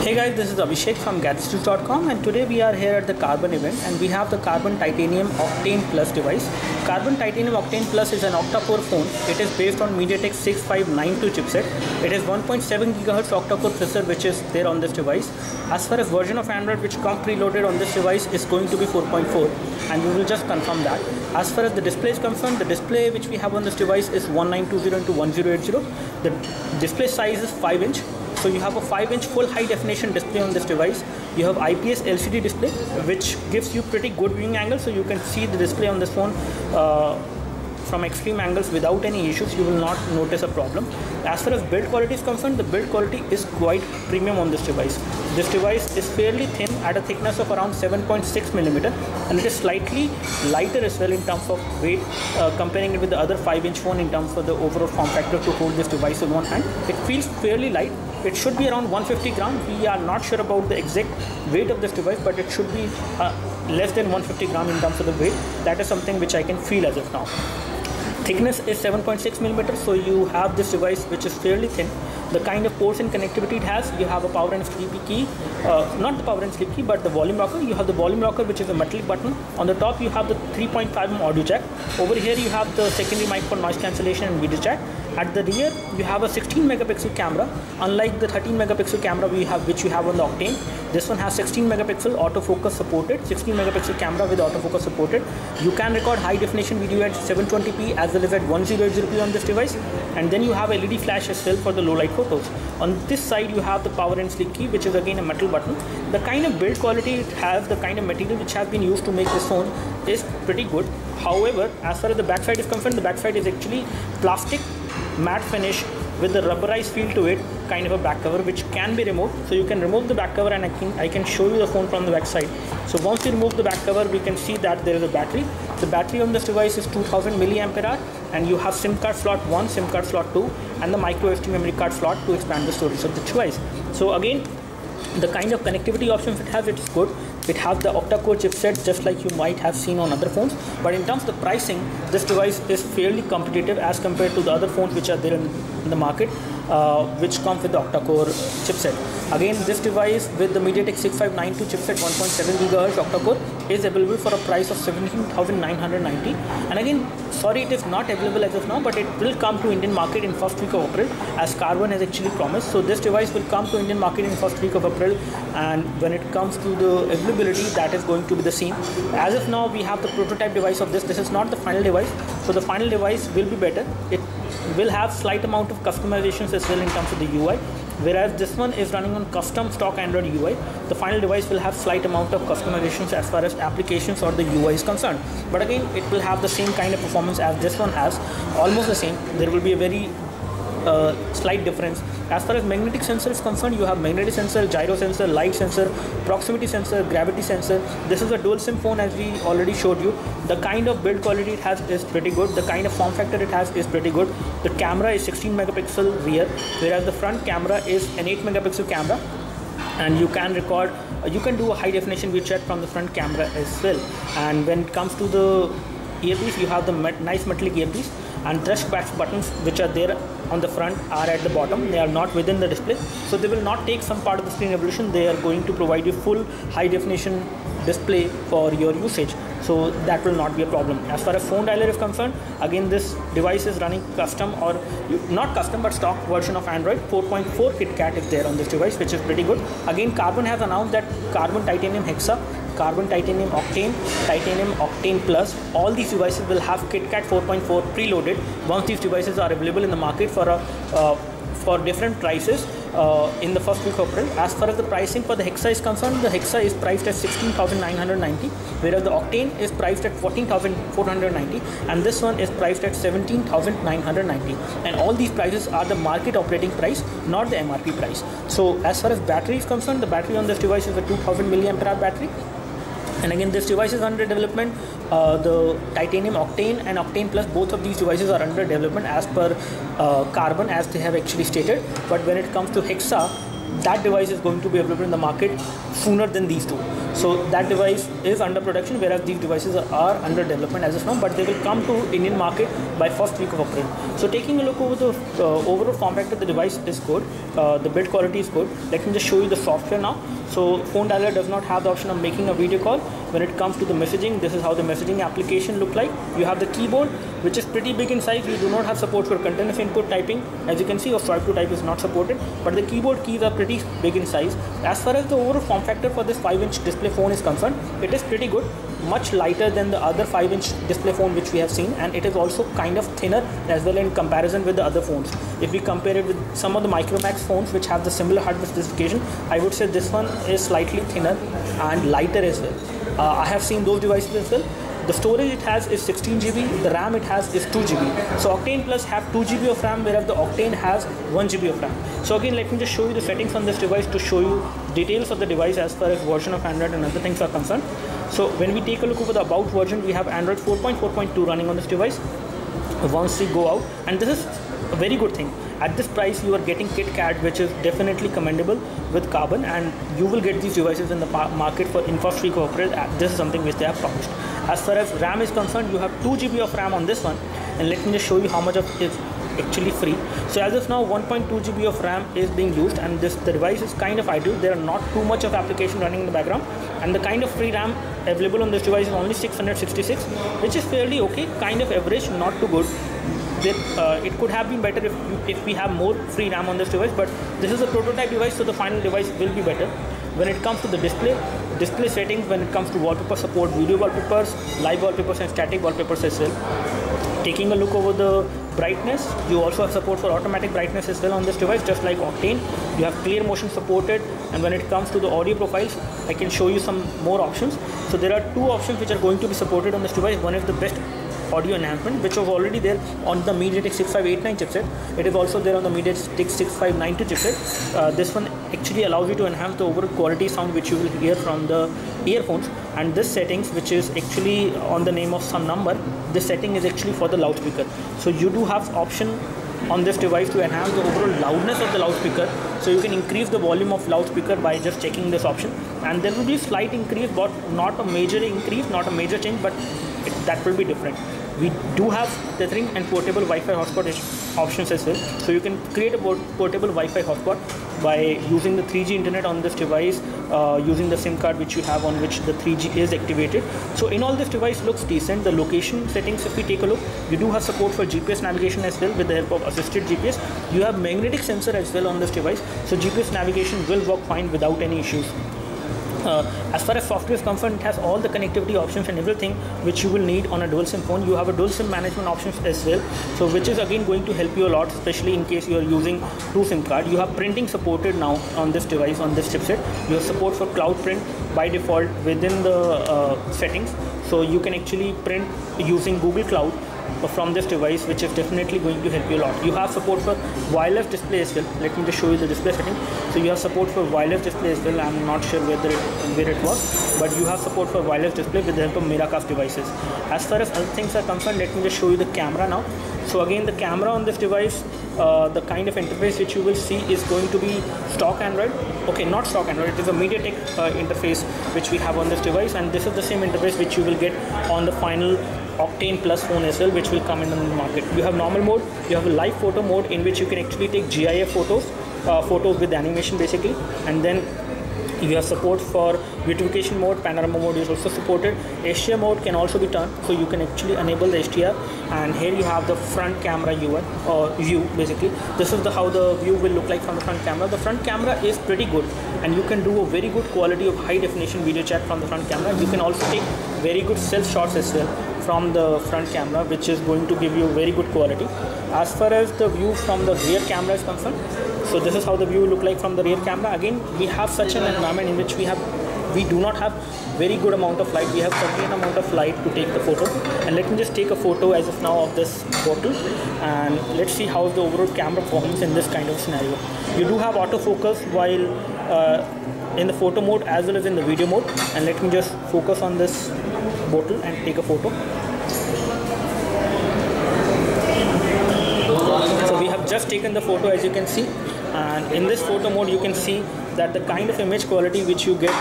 Hey guys, this is Abhishek from Gadgets.com, and today we are here at the Carbon event and we have the Carbon Titanium Octane Plus device. Carbon Titanium Octane Plus is an octa-core phone. It is based on MediaTek 6592 chipset. It is 1.7 GHz octa-core processor which is there on this device. As far as version of Android which comes preloaded on this device is going to be 4.4, and we will just confirm that. As far as the display is concerned, the display which we have on this device is 1920 into 1080. The display size is 5 inch. So you have a 5-inch full high definition display on this device. You have IPS LCD display which gives you pretty good viewing angle, so you can see the display on this phone from extreme angles without any issues. You will not notice a problem. As far as build quality is concerned, the build quality is quite premium on this device. This device is fairly thin at a thickness of around 7.6 millimeter, and it is slightly lighter as well in terms of weight, comparing it with the other 5-inch phone in terms of the overall form factor to hold this device in one hand. It feels fairly light. It should be around 150 grams. We are not sure about the exact weight of this device, but it should be less than 150 grams in terms of the weight. That is something which I can feel as of now. Thickness is 7.6 millimeters, so you have this device which is fairly thin. The kind of ports and connectivity it has, you have a power and sleep key, not the power and sleep key, but the volume rocker. You have the volume rocker, which is a metallic button. On the top you have the 3.5mm audio jack. Over here you have the secondary mic for noise cancellation and video chat. At the rear you have a 16 megapixel camera, unlike the 13 megapixel camera which you have on the Octane. This one has 16 megapixel autofocus supported, 16 megapixel camera with autofocus supported. You can record high definition video at 720p as well as at 1080p on this device, and then you have LED flash as well for the low light photos. On this side you have the power and sleep key, which is again a metal button. The kind of build quality it has, the kind of material which has been used to make this phone is pretty good. However, as far as the backside is concerned, the backside is actually plastic matte finish with the rubberized feel to it, kind of a back cover which can be removed. So you can remove the back cover, and I can show you the phone from the back side. So once you remove the back cover, we can see that there is a battery. The battery on this device is 2000 milliampere-hour, and you have SIM card slot 1, SIM card slot 2, and the micro SD memory card slot to expand the storage of the device. So again, the kind of connectivity options it has, it's good. It has the octa-core chipset just like you might have seen on other phones, but in terms of the pricing, this device is fairly competitive as compared to the other phones which are there in the market, which come with the octa-core chipset. Again, this device with the MediaTek 6592 chipset 1.7 GHz octa-core is available for a price of 17,990. And again, sorry, it is not available as of now, but it will come to Indian market in first week of April as Carbon has actually promised. So this device will come to Indian market in first week of April, and when it comes to the availability, that is going to be the same. As of now, we have the prototype device of this. This is not the final device, so the final device will be better. It will have slight amount of customizations as well in terms of the UI, whereas this one is running on custom stock Android UI. The final device will have slight amount of customizations as far as applications or the UI is concerned, but again it will have the same kind of performance as this one has, almost the same. There will be a very slight difference. As far as magnetic sensor is concerned, you have magnetic sensor, gyro sensor, light sensor, proximity sensor, gravity sensor. This is a dual SIM phone as we already showed you. The kind of build quality it has is pretty good. The kind of form factor it has is pretty good. The camera is 16 megapixel rear, whereas the front camera is an 8 megapixel camera, and you can record, you can do a high definition video chat from the front camera as well. And when it comes to the earpiece, you have the nice metallic earpiece, and touch buttons which are there on the front are at the bottom. They are not within the display, so they will not take some part of the screen resolution. They are going to provide you full high definition display for your usage, so that will not be a problem. As far as phone dialer is concerned, again this device is running custom, or not custom but stock version of Android. 4.4 KitKat is there on this device, which is pretty good. Again, Carbon has announced that Carbon Titanium Hexa, Carbon Titanium Octane, Titanium Octane Plus, all these devices will have KitKat 4.4 preloaded once these devices are available in the market for different prices in the first week of April. As far as the pricing for the Hexa is concerned, the Hexa is priced at 16,990, whereas the Octane is priced at 14,490, and this one is priced at 17,990. And all these prices are the market operating price, not the MRP price. So as far as battery is concerned, the battery on this device is a 2000 milliampere-hour battery. And again, this device is under development. The Titanium Octane and Octane Plus, both of these devices are under development as per Carbon, as they have actually stated. But when it comes to Hexa, that device is going to be available in the market sooner than these two. So that device is under production, whereas these devices are under development as of now, but they will come to Indian market by first week of April. So taking a look over the overall form factor, the device is good. The build quality is good. Let me just show you the software now. So phone dialer does not have the option of making a video call. When it comes to the messaging, this is how the messaging application look like. You have the keyboard, which is pretty big in size. You do not have support for continuous input typing. As you can see, or swipe to type is not supported, but the keyboard keys are pretty big in size. As far as the overall form factor for this 5-inch display phone is concerned, it is pretty good. Much lighter than the other 5-inch display phone which we have seen, and it is also kind of thinner as well in comparison with the other phones. If we compare it with some of the Micromax phones which have the similar hardware specification, I would say this one is slightly thinner and lighter as well. I have seen those devices as well. The storage it has is 16 GB, the RAM it has is 2 GB. So Octane Plus have 2 GB of RAM, whereas the Octane has 1 GB of RAM. So again, let me just show you the settings on this device to show you details of the device as far as version of Android and other things are concerned. So when we take a look over the about version, we have Android 4.4.2 running on this device. Once we go out, and this is a very good thing. At this price, you are getting KitKat, which is definitely commendable with Carbon, and you will get these devices in the market for in first week of April. This is something which they have promised. As far as RAM is concerned, you have 2 GB of RAM on this one, and let me just show you how much of it is actually free. So as of now, 1.2 GB of RAM is being used, and the device is kind of idle. There are not too much of application running in the background, and the kind of free RAM available on this device is only 666, which is fairly okay, kind of average, not too good. It could have been better if we have more free RAM on this device, but this is a prototype device, so the final device will be better. When it comes to the display settings, when it comes to wallpaper support, video wallpapers, live wallpapers and static wallpapers as well. Taking a look over the brightness, you also have support for automatic brightness as well on this device, just like Octane. You have clear motion supported, and when it comes to the audio profiles, I can show you some more options. So there are 2 options which are going to be supported on this device. One is the best audio enhancement, which was already there on the MediaTek 6589 chipset. It is also there on the MediaTek 6592 chipset. This one actually allows you to enhance the overall quality sound which you will hear from the earphones, and this settings, which is actually on the name of some number, this setting is actually for the loudspeaker. So you do have option on this device to enhance the overall loudness of the loudspeaker, so you can increase the volume of loudspeaker by just checking this option, and there will be a slight increase, but not a major increase, not a major change, but that will be different. We do have tethering and portable Wi-Fi hotspot options as well, so you can create a portable Wi-Fi hotspot by using the 3G internet on this device, using the SIM card which you have on which the 3G is activated. So in all, this device looks decent. The location settings, if we take a look, you do have support for GPS navigation as well with the help of assisted GPS. You have magnetic sensor as well on this device, so GPS navigation will work fine without any issues. As far as software is concerned, it has all the connectivity options and everything which you will need on a dual SIM phone. You have a dual SIM management options as well, so which is again going to help you a lot, especially in case you are using 2 SIM cards. You have printing supported now on this device, on this chipset. You have support for cloud print by default within the settings, so you can actually print using Google Cloud from this device, which is definitely going to help you a lot. You have support for wireless display as well. Let me just show you the display setting. So you have support for wireless display as well. I'm not sure where it was, but you have support for wireless display with the help of Miracast devices. As far as other things are concerned, let me just show you the camera now. So again, the camera on this device, the kind of interface which you will see is going to be stock Android. Okay, not stock Android, it is a MediaTek interface which we have on this device, and this is the same interface which you will get on the final Octane Plus phone as well, which will come in the market. You have normal mode, you have a live photo mode in which you can actually take GIF photos, photos with animation basically, and then you have support for beautification mode. Panorama mode is also supported. HDR mode can also be turned, so you can actually enable the HDR. And here you have the front camera view basically. This is how the view will look like from the front camera. The front camera is pretty good, and you can do a very good quality of high definition video chat from the front camera. You can also take very good self shots as well from the front camera, which is going to give you very good quality. As far as the view from the rear camera is concerned, so this is how the view look like from the rear camera. Again, we have such an environment in which we do not have very good amount of light. We have certain amount of light to take the photo, and let me just take a photo as of now of this bottle, and let's see how the overall camera performs in this kind of scenario. You do have autofocus while in the photo mode as well as in the video mode, and let me just focus on this bottle and take a photo. So we have just taken the photo, as you can see, and in this photo mode you can see that the kind of image quality which you get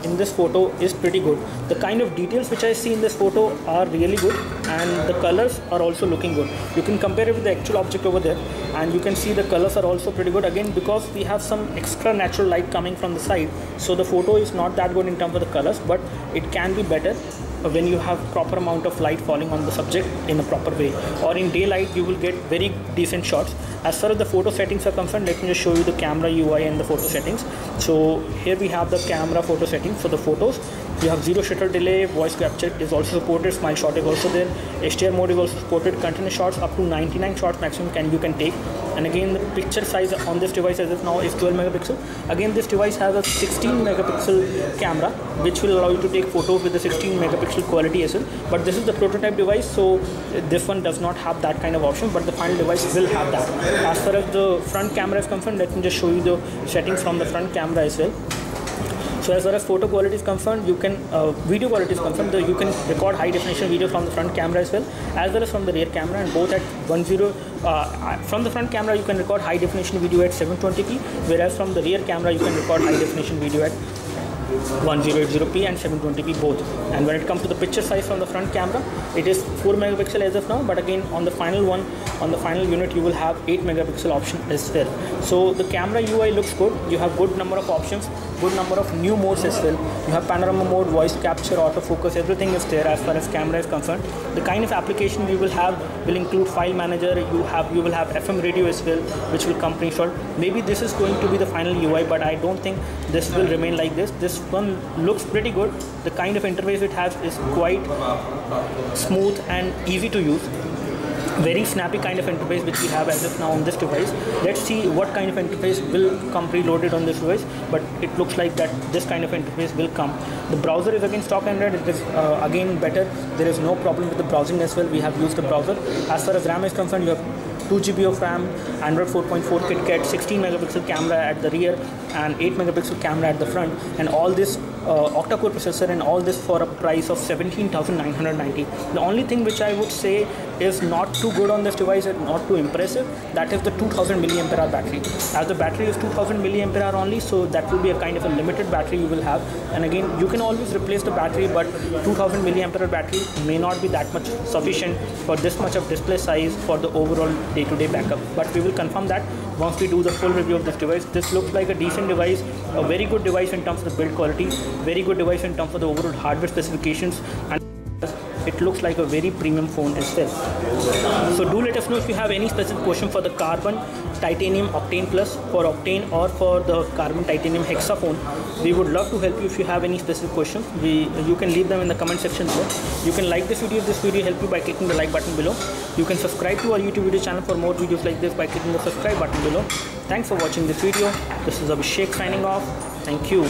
in this photo is pretty good. The kind of details which I see in this photo are really good, and the colors are also looking good. You can compare it with the actual object over there, and you can see the colors are also pretty good. Again, because we have some extra natural light coming from the side, so the photo is not that good in terms of the colors, but it can be better when you have proper amount of light falling on the subject in a proper way, or in daylight you will get very decent shots. As far as the photo settings are concerned, let me just show you the camera UI and the photo settings. So here we have the camera photo settings for the photos. You have zero shutter delay, voice capture is also supported, smile shot is also there, HDR mode is also supported, continuous shots up to 99 shots maximum you can take. And again, the picture size on this device as of now is 12 megapixel. Again, this device has a 16 megapixel camera which will allow you to take photos with the 16 megapixel quality as well. But this is the prototype device, so this one does not have that kind of option, but the final device will have that. As far as the front camera is concerned, let me just show you the settings from the front camera as well. So as far as photo quality is concerned, you can video quality is concerned, you can record high definition video from the front camera as well as from the rear camera, and both at 10. From the front camera you can record high definition video at 720p, whereas from the rear camera you can record high definition video at 1080p and 720p both. And when it comes to the picture size from the front camera, it is 4 megapixel as of now, but again on the final one, on the final unit, you will have 8 megapixel option as well. So the camera UI looks good. You have good number of options, good number of new modes as well. You have panorama mode, voice capture, autofocus, everything is there as far as camera is concerned. The kind of application we will have will include file manager. You will have FM radio as well, which will come pre-installed. Maybe this is going to be the final UI, but I don't think this will remain like this. This one looks pretty good. The kind of interface it has is quite smooth and easy to use. Very snappy kind of interface which we have as of now on this device. Let's see what kind of interface will come preloaded on this device, but it looks like that this kind of interface will come. The browser is again stock Android. It is again better. There is no problem with the browsing as well. We have used the browser. As far as RAM is concerned, you have 2 GB of RAM, Android 4.4 KitKat, 16 megapixel camera at the rear and 8 megapixel camera at the front, and all this octa-core processor, and all this for a price of 17,990. The only thing which I would say is not too good on this device and not too impressive, that is the 2000 milliampere hour battery. As the battery is 2000 milliampere hour only, so that will be a kind of a limited battery you will have. And again, you can always replace the battery, but 2000 milliampere hour battery may not be that much sufficient for this much of display size for the overall day-to-day backup. But we will confirm that once we do the full review of this device. This looks like a decent device, a very good device in terms of the build quality, very good device in terms of the overall hardware specifications, and it looks like a very premium phone as well. So do let us know if you have any specific question for the Carbon Titanium Octane Plus, for Octane, or for the Carbon Titanium Hexa phone. We would love to help you if you have any specific questions. You can leave them in the comment section below. You can like this video if this video helped you by clicking the like button below. You can subscribe to our YouTube video channel for more videos like this by clicking the subscribe button below. Thanks for watching this video. This is Abhishek signing off. Thank you.